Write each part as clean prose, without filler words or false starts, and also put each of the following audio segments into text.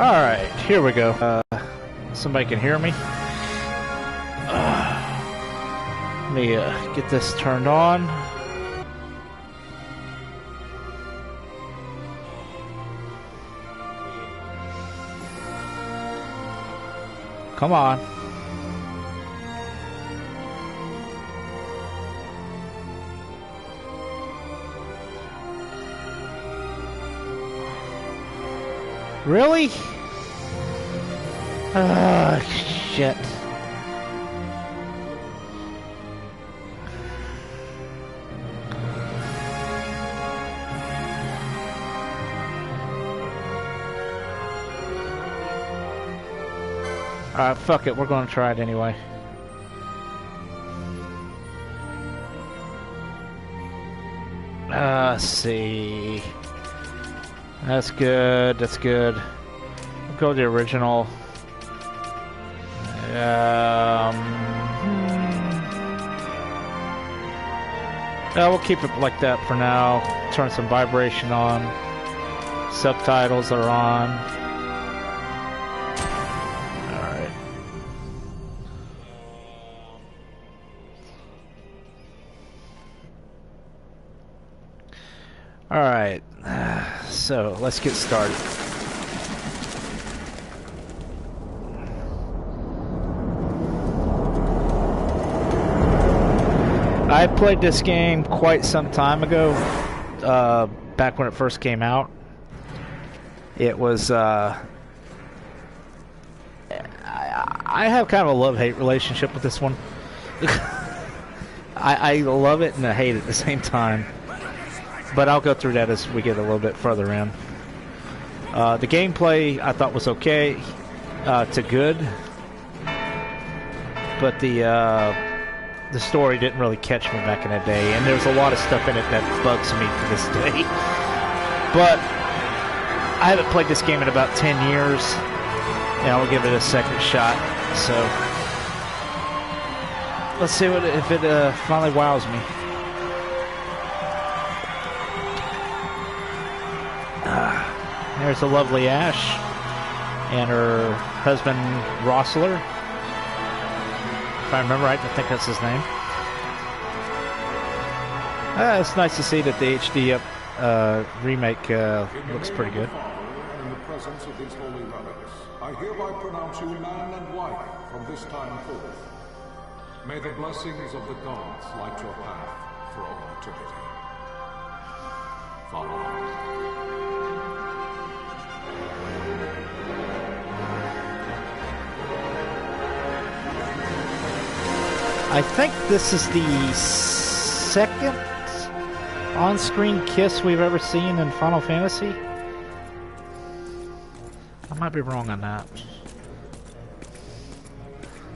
Alright, here we go. Somebody can hear me? Let me get this turned on. Come on. Really? Ah, shit. Alright, fuck it, we're gonna try it anyway. Let's see. That's good, that's good. We'll go to the original. Yeah, we'll keep it like that for now. Turn some vibration on. Subtitles are on. Alright. Alright. So, let's get started. I played this game quite some time ago, back when it first came out. It was, I have kind of a love-hate relationship with this one. I love it and I hate it at the same time. But I'll go through that as we get a little bit further in. The gameplay I thought was okay to good, but the story didn't really catch me back in the day, and there's a lot of stuff in it that bugs me to this day. But I haven't played this game in about 10 years, and I'll give it a second shot. So let's see if it finally wows me. There's a lovely Ash and her husband Rossler. If I remember right, I think that's his name. It's nice to see that the HD remake looks pretty good. In the presence of these holy relics, I hereby pronounce you man and wife from this time forth. May the blessings of the gods light your path for all eternity. Follow on. I think this is the second on-screen kiss we've ever seen in Final Fantasy. I might be wrong on that.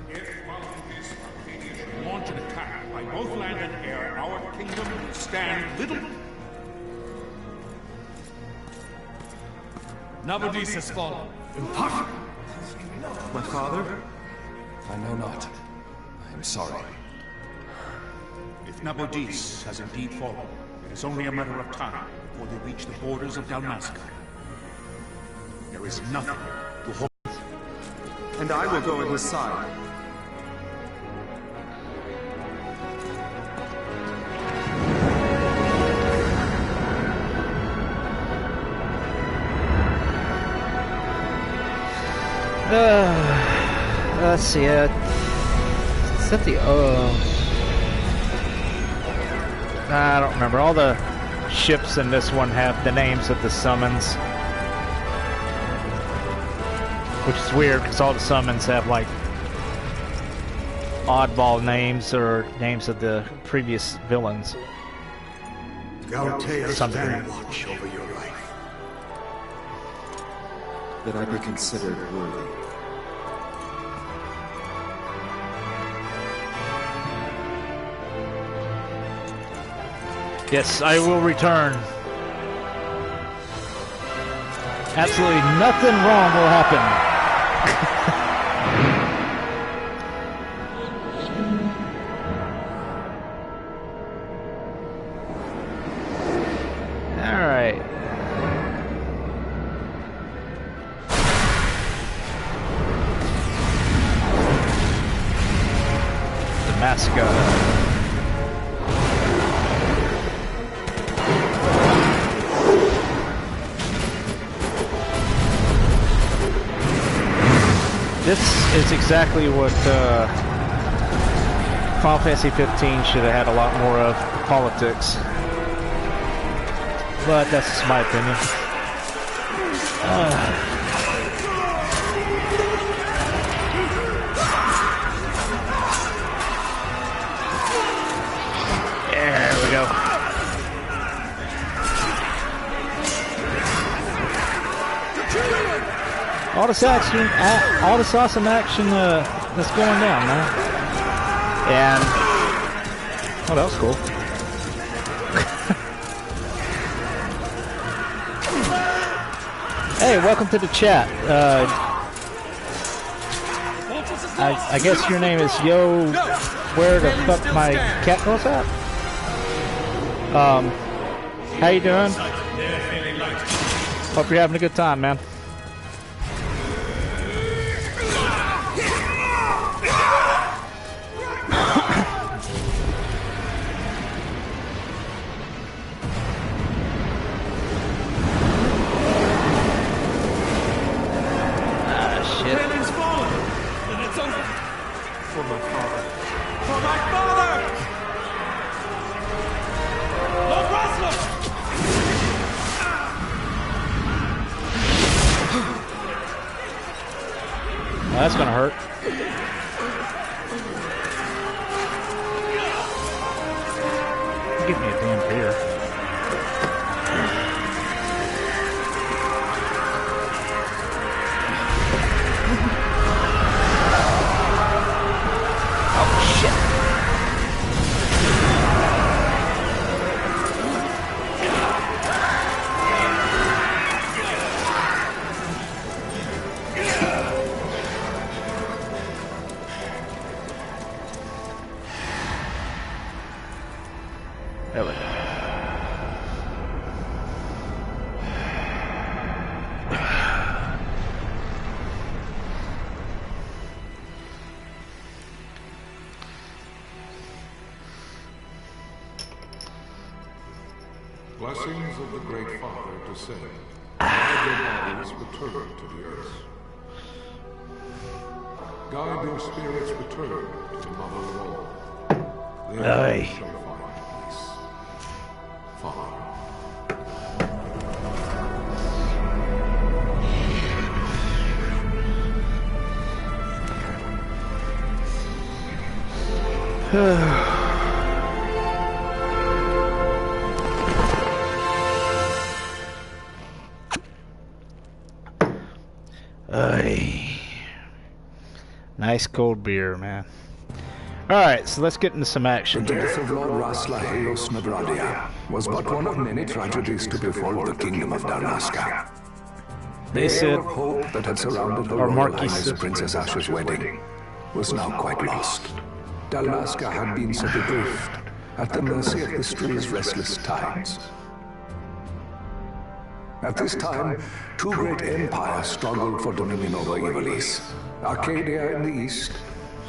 If following this Arcadia should launch an attack by both land and air, our kingdom will stand little. Nabudis has fallen. Impossible. My father? I know not. I am sorry. If Nabudis has indeed fallen, it is only a matter of time before they reach the borders of Dalmasca. There is nothing to hold. And I will go at his side. Let's see it. Is that the I don't remember. All the ships in this one have the names of the summons, which is weird because all the summons have like oddball names or names of the previous villains. Galatea Some stand degree. watch over your life. That I be considered worthy. Yes, I will return. Absolutely nothing wrong will happen. All right. Dalmasca. This is exactly what Final Fantasy 15 should have had a lot more of, politics. But that's just my opinion. There we go. All this action, all this awesome action that's going down, man. And oh, that was cool. Hey, welcome to the chat. I guess your name is Yo. Where the fuck my cat goes at? How you doing? Hope you're having a good time, man. That's gonna hurt. Give me a damn beer. Oh shit. There we go. Blessings of the Great Father descend. Guide your bodies return to the earth. Guide your spirits return to the mother of all. There you shall find peace. Father. Nice cold beer, man. Alright, so let's get into some action The here. death of Lord Rasla Halos Nabradia was but one of many tragedies to befall the kingdom of Dalmasca. They The said, air of hope that had surrounded the or Royal Marquis Highness said- Princess Asha's wedding was now quite lost. Dalmasca had been set adrift at the mercy of history's restless tides. At this time, two great empires struggled for dominion over Ivalice. Arcadia in the east,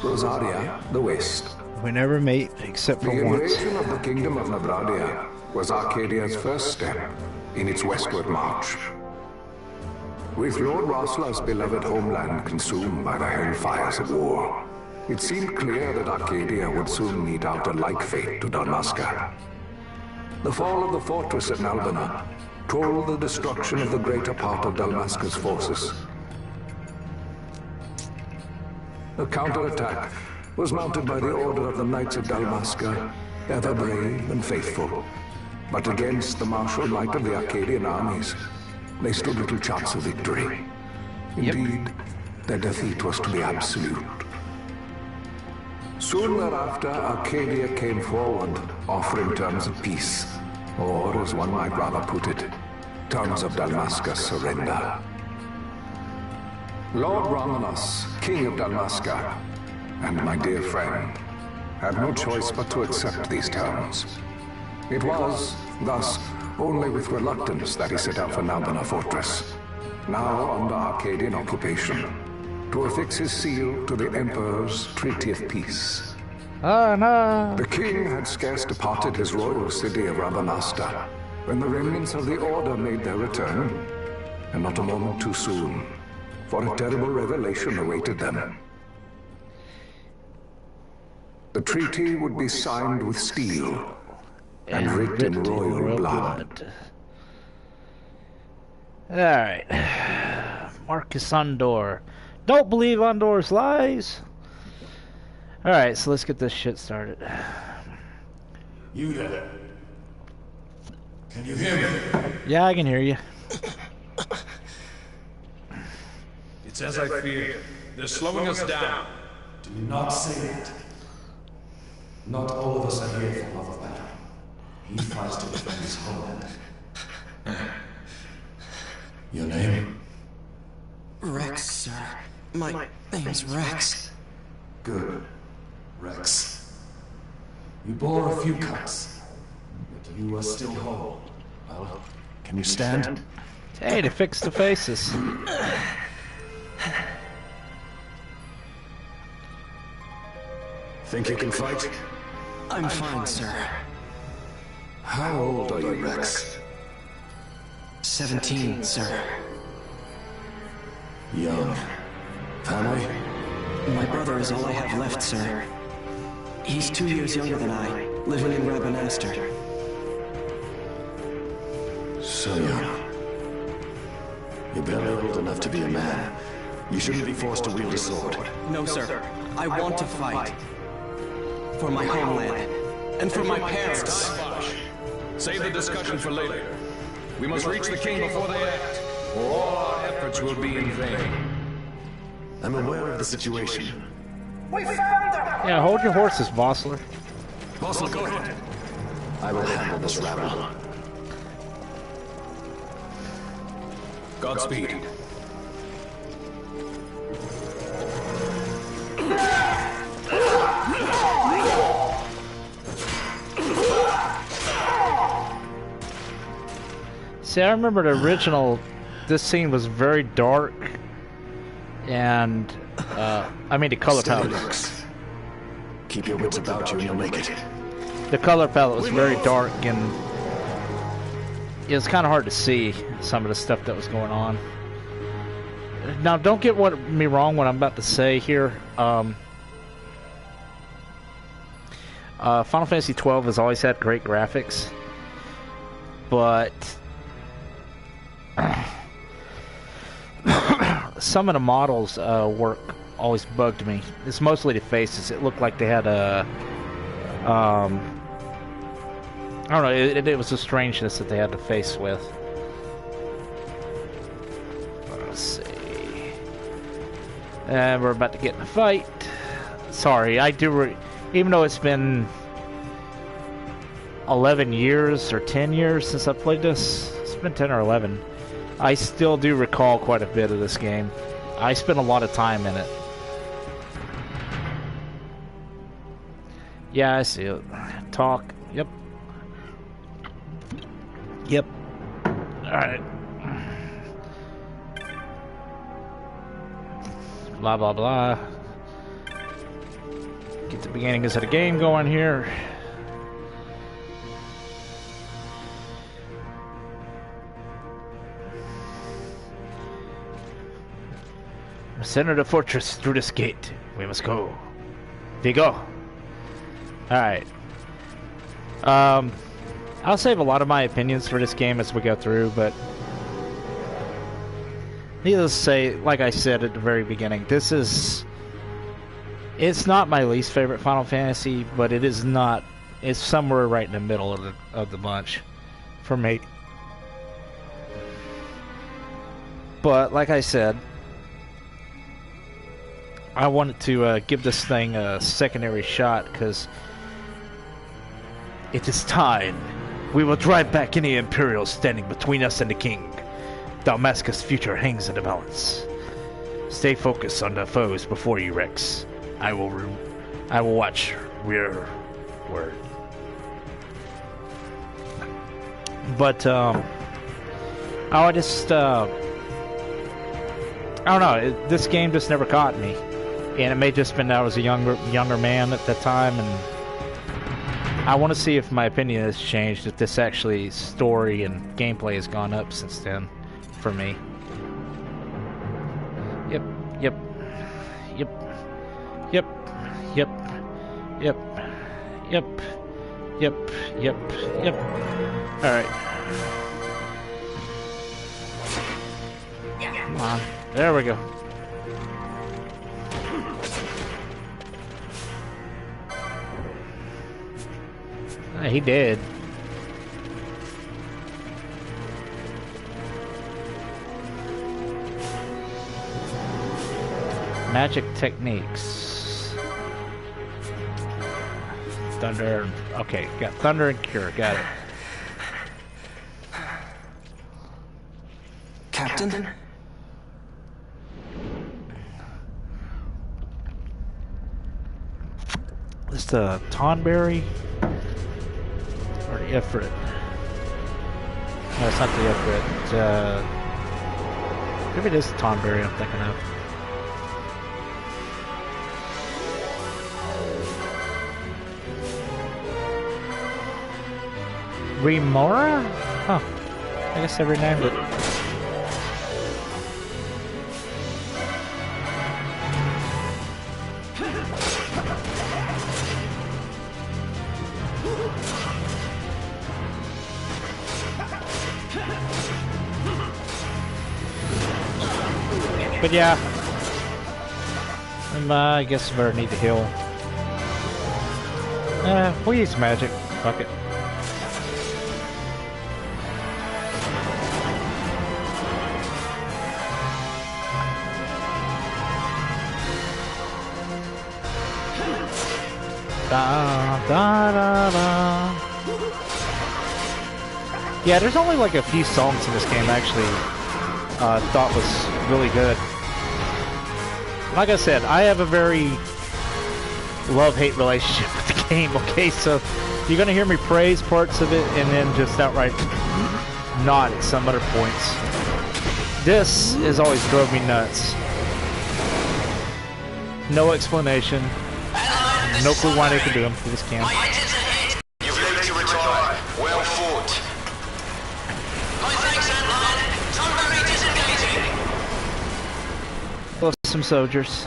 Rosaria the west. we never mate except The for once. invasion of the kingdom of Nabradia was Arcadia's first step in its westward march. With Lord Rasla's beloved homeland consumed by the hellfires of war, it seemed clear that Arcadia would soon mete out a like fate to Dalmasca. The fall of the fortress at Nalbana told the destruction of the greater part of Dalmasca's forces. A counterattack was mounted by the order of the Knights of Dalmasca, ever brave and faithful. But against the martial might of the Arcadian armies, they stood little chance of victory. Indeed, their defeat was to be absolute. Soon thereafter, Arcadia came forward, offering terms of peace, or, as one might rather put it, terms of Dalmasca's surrender. Lord Ramanas, King of Dalmasca, and my dear friend, had no choice but to accept these terms. It was, thus, only with reluctance that he set out for Nalbana Fortress, now under Arcadian occupation, to affix his seal to the Emperor's Treaty of Peace. Oh no! The king had scarce departed his royal city of Rabanasta when the remnants of the Order made their return, and not a moment too soon, for a terrible revelation awaited them. The treaty would be signed with steel and written in royal blood. Alright. Marcus Undor. Don't believe Undor's lies! Alright, so let's get this shit started. You there? Can you hear me? Yeah, I can hear you. It's as I feared. They're slowing us down. Do not say that. Not all of us are here for love of battle. He fights to defend his homeland. Your name? Rex, sir. My name's Rex. Good. Rex. You bore a few cuts, but you are still whole. Well, can you stand? Hey, to fix the faces. Think you can fight? I'm fine, sir. How old are you, Rex? 17, sir. Young. Family? My brother is all I have left, sir. He's 2 years younger than I, living in Rabanasta. So young. You're barely old enough to be a man. You shouldn't be forced to wield a sword. No, sir. I want to fight. For my homeland. And for my parents. Save the discussion for later. We must reach the king before they act, or all our efforts will be in vain. I'm aware of the situation. Yeah, hold your horses, Vossler. Bossel, go ahead. I will handle this rabble. Godspeed. See, I remember the original, this scene was very dark, and, I mean the color palette. Rex. Keep your wits about you and you'll make it. The color palette was very dark, and it was kind of hard to see some of the stuff that was going on. Now, don't get me wrong what I'm about to say here. Final Fantasy XII has always had great graphics, but some of the models work always bugged me. It's mostly the faces. It looked like they had a I don't know, it was a strangeness that they had to face with. Let's see. And we're about to get in a fight. Sorry, even though it's been 11 years or 10 years since I played this, it's been 10 or 11, I still do recall quite a bit of this game. I spent a lot of time in it. Yeah, I see it. Talk. Yep. Yep. Alright. Blah, blah, blah. Get the beginnings of the game going here. Center the fortress through this gate. We must go. There you go. Alright. I'll save a lot of my opinions for this game as we go through, but needless to say, like I said at the very beginning, it's not my least favorite Final Fantasy, but it's somewhere right in the middle of the bunch for me. But like I said, I wanted to give this thing a secondary shot because it is time. We will drive back any Imperials standing between us and the King. Dalmasca's future hangs in the balance. Stay focused on the foes before you, Rex. I will watch rearward. But I don't know. This game just never caught me. And it may just been that I was a younger man at that time, and I want to see if my opinion has changed, if this actually story and gameplay has gone up since then for me. Yep, yep, yep, yep, yep, yep, yep, yep, yep, yep. Alright. Come on. There we go. He did. Magic techniques. Thunder. Okay, got thunder and cure. Got it. Captain? This the Tonberry or the Ifrit? No, it's not the Ifrit. Maybe it is the Tonberry I'm thinking of. Remora? Huh. I guess I renamed it. But yeah, I guess I better need to heal. We'll use magic. Fuck it. Da, da, da, da. Yeah, there's only like a few songs in this game I actually thought was really good. Like I said, I have a very love-hate relationship with the game, okay? So you're gonna hear me praise parts of it and then just outright not at some other points. This has always drove me nuts. No explanation. No clue why they can do them. They just can. You've lived to retire. Well fought. My thanks, Antlion. Tonberry disengaging. Love some soldiers.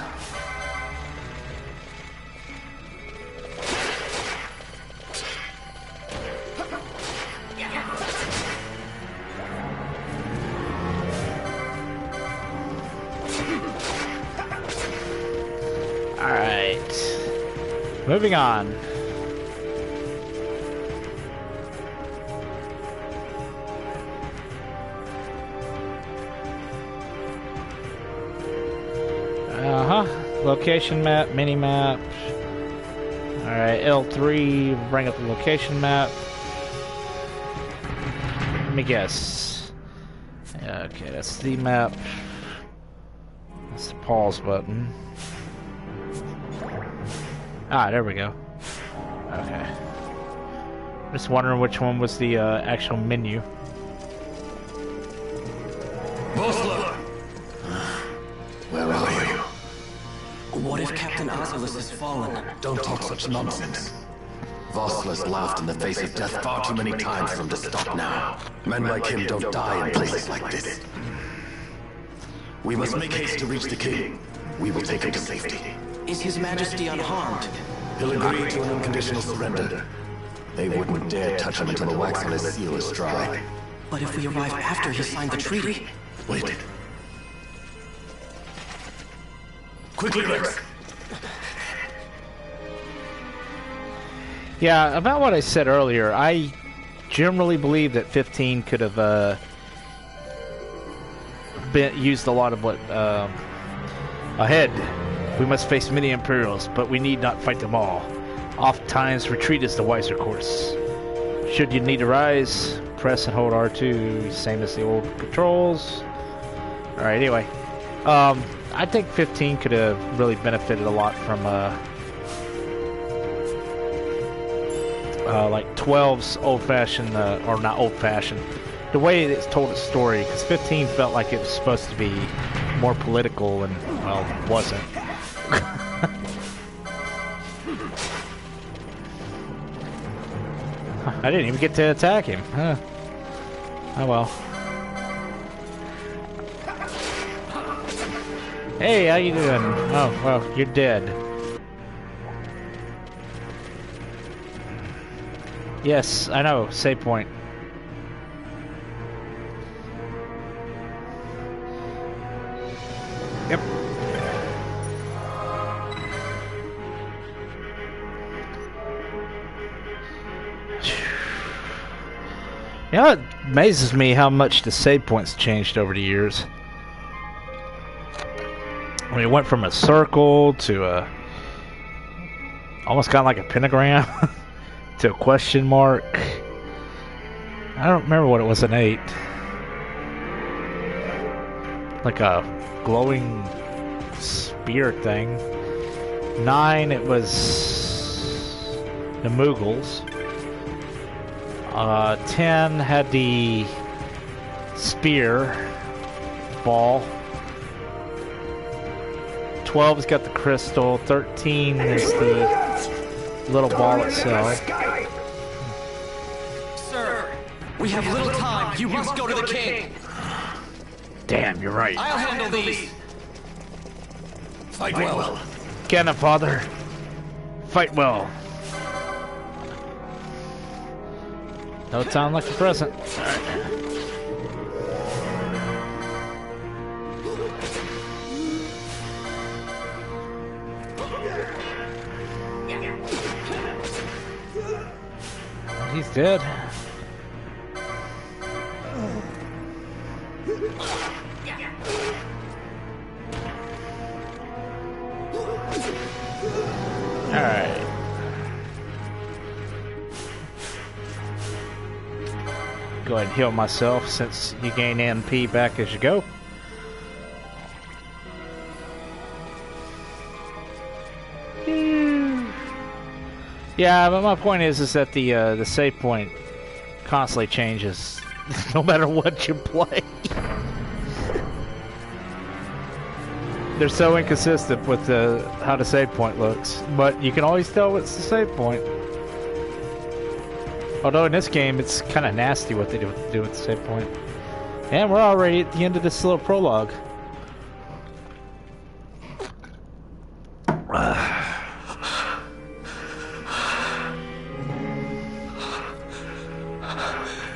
Alright. Moving on. Location map, mini map. Alright, L3, bring up the location map. Let me guess. Yeah, okay, that's the map. That's the pause button. Ah, there we go. Okay. Just wondering which one was the actual menu. Bosler! Where are you? What if Captain Oculus has fallen? Don't talk such nonsense. Vossler's laughed in the face of death far too many times for him to stop now. Men like him don't die in places like this. We must make haste to reach the king. We will take him to safety. Is His Majesty unharmed? He'll agree to an unconditional surrender. They wouldn't dare touch him until the wax on his seal is dry. But if we arrive after he signed the treaty? Wait. Quickly, Rex! Yeah, about what I said earlier, I generally believe that 15 could have used a lot of what ahead. We must face many Imperials, but we need not fight them all. Oftentimes, retreat is the wiser course. Should you need to rise, press and hold R2, same as the old controls. Alright, anyway. I think 15 could have really benefited a lot from like 12's old-fashioned, or not old-fashioned, the way it's told its story, because 15 felt like it was supposed to be more political and, well, wasn't. I didn't even get to attack him. Huh. Oh well. Hey, how you doing? Oh, well, you're dead. Yes, I know. Save point. Yep. You know, it amazes me how much the save points changed over the years. I mean, it went from a circle to a almost kind of like a pentagram to a question mark. I don't remember what it was in 8. Like a glowing spear thing. 9, it was the Moogles. 10 had the spear ball. 12's got the crystal. 13 is the little ball itself. Sir, we have little time. You must go to the king. Damn, you're right. I'll handle these. Fight well. Can it, father? Fight well. No time like the present. He's dead. Alright. Go ahead and heal myself since you gain MP back as you go. Yeah, but my point is that the save point constantly changes, no matter what you play. They're so inconsistent with how the save point looks, but you can always tell what's the save point. Although in this game, it's kind of nasty what they do with the save point. And we're already at the end of this little prologue.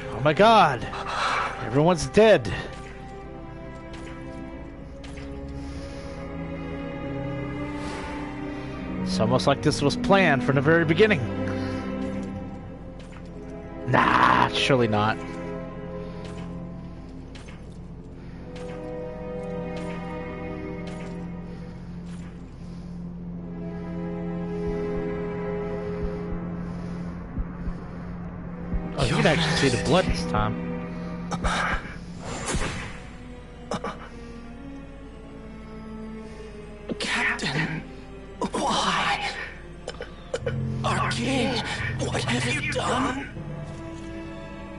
Oh my God! Everyone's dead. It's almost like this was planned from the very beginning. Nah, surely not. Oh, you can actually see the blood this time. Captain, why? Our king, what have you done?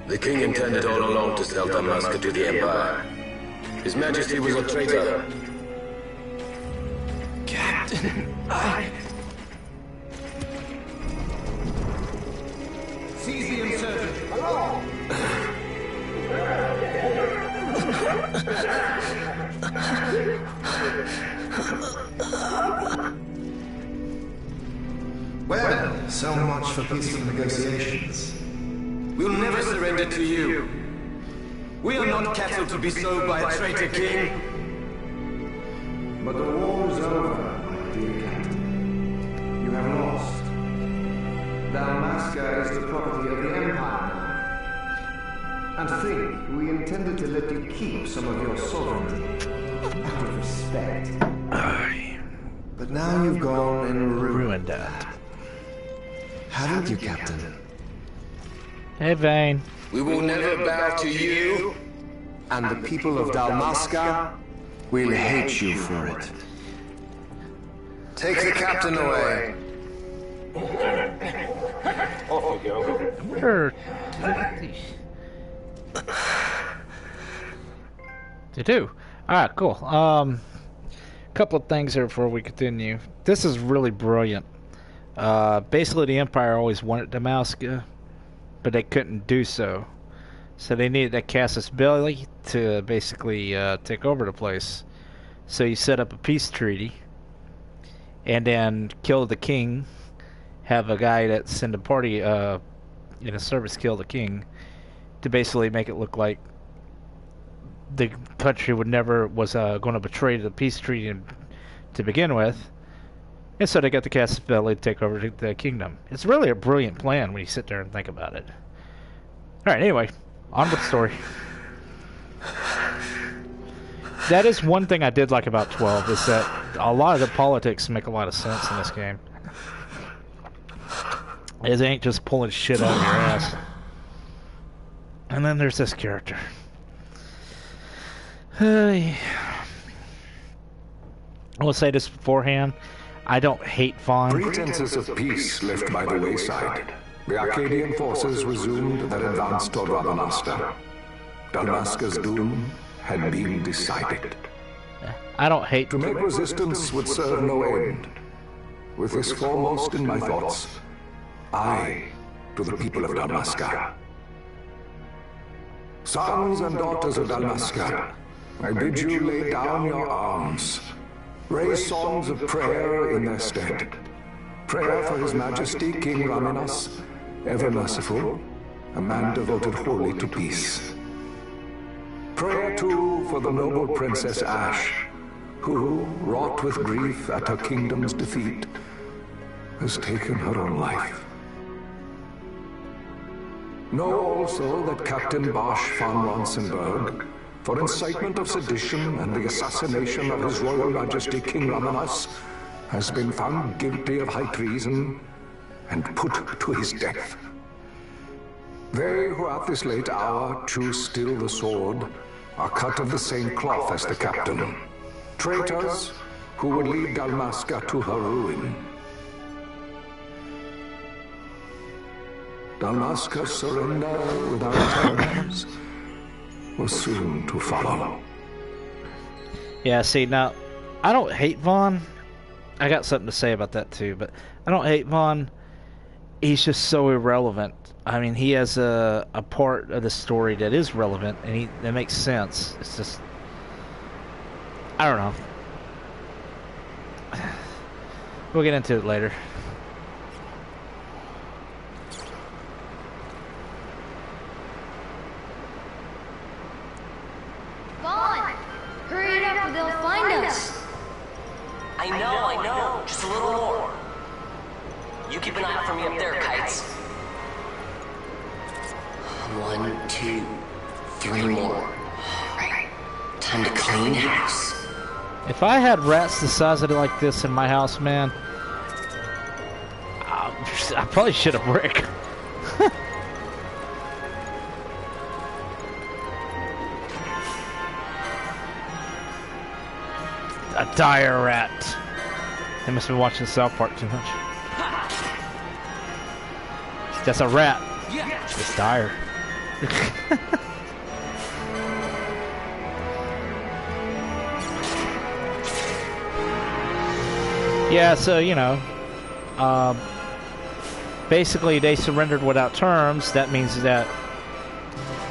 The king intended all along to sell Damascus to the Empire. His Majesty was a traitor. Captain, Seize the insurgent! Along! Well, so much for peaceful negotiations. We'll never surrender to you. We are not cattle to be sold by a traitor king. But the war is over, my dear Captain. You have lost. Dalmasca is the property of the Empire now. And think, we intended to let you keep some of your sovereignty. Out of respect. But now you've gone and ruined that. Haven't you, Captain? Hey, Vane. We will never bow to you. And the people of Dalmasca will hate you for it. Take the captain away. Off you go. Where? To do. Alright, cool. Couple of things here before we continue. This is really brilliant. Basically, the Empire always wanted Damascus but they couldn't do so. So they needed that Casus Belli to basically take over the place. So he set up a peace treaty, and then kill the king. Have a guy that send a party in a service kill the king, to basically make it look like the country was going to betray the peace treaty to begin with. And so they got the Casus Belli to take over the kingdom. It's really a brilliant plan when you sit there and think about it. Alright, anyway, on with the story. That is one thing I did like about 12, is that a lot of the politics make a lot of sense in this game. It ain't just pulling shit out of your ass. And then there's this character. I will say this beforehand. I don't hate Vaughn. Pretenses of peace left by the wayside, the Arcadian forces resumed their advance toward Rabanasta. Dalmasca's doom had been decided. I don't hate... To make resistance would serve no end. With this foremost in my thoughts, I, to the people of Dalmasca. Sons and daughters of Dalmasca, I bid you lay down your arms. Raise songs of prayer in their stead. Prayer for His Majesty King Raminas, ever merciful, a man devoted wholly to peace. Prayer too for the noble Princess Ash, who, wrought with grief at her kingdom's defeat, has taken her own life. Know also that Captain Bosch von Ronsenberg, for incitement of sedition and the assassination of His Royal Majesty King Raminas, has been found guilty of high treason and put to his death. They who at this late hour choose still the sword are cut of the same cloth as the captain. Traitors who would lead Dalmasca to her ruin. Dalmasca's surrender without terms was soon to follow. Yeah, see, now, I don't hate Vaughn. I got something to say about that too, but I don't hate Vaughn. He's just so irrelevant. I mean, he has a part of the story that is relevant, and that makes sense. It's just... I don't know. We'll get into it later. Hurry it up or they'll find us. I know. Just a little more. You keep an eye out for me up there, Kites. 1, 2, 3 more. Right. Time to clean house. If I had rats the size of it like this in my house, man, I probably should have brick. A dire rat. They must have been watching South Park too much. That's a rat. It's dire. Yeah, so, you know, basically they surrendered without terms. That means that,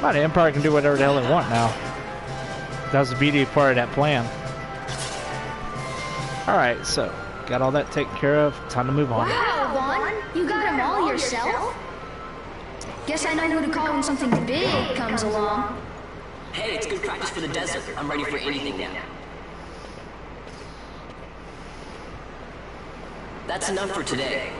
well, the Empire can do whatever the hell they want now. That was the beauty part of that plan. Alright, so, got all that taken care of. Time to move on. Wow, Vaughn, you got them all yourself? Guess I know who to call when something big comes along. Hey, it's good practice for the desert. I'm ready for anything now. That's enough for today.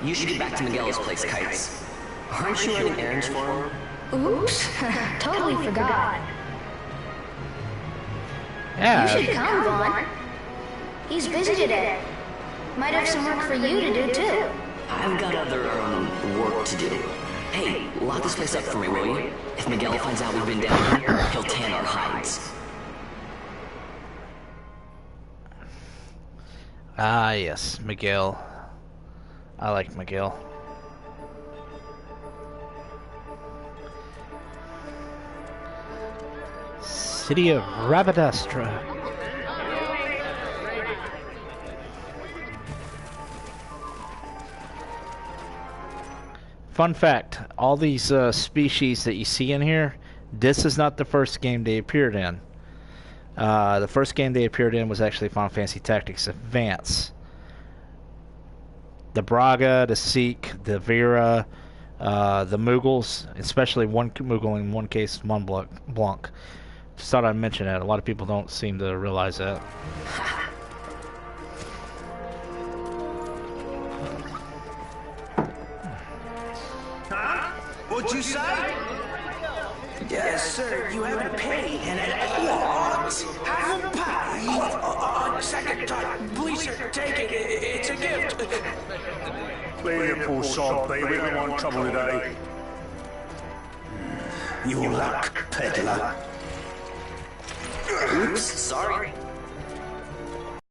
You should get back to Miguel's place, Kites. Aren't you running errands for him? Oops, totally forgot. Yeah. You should come, Vaughn. He's busy today. Might have some work for you to do, too. I've got other, work to do. Hey, lock this place up for me, will you? If Miguel finds out we've been down here, he'll tan our hides. Ah, yes, Miguel. I like Miguel. City of Rabadastra. Fun fact, all these species that you see in here, this is not the first game they appeared in. The first game they appeared in was actually Final Fantasy Tactics Advance. The Braga, the Seek, the Vera, the Moogles, especially one Moogle in one case, Mont Blanc. Just thought I'd mention that. A lot of people don't seem to realize that. Huh? What'd you say? Yes, sir, you haven't paid. What? Haven't paid? On second time, please, sir, take it. It's a gift. Clear your poor sod, baby. We don't want trouble today. Your luck, peddler. Oops, sorry.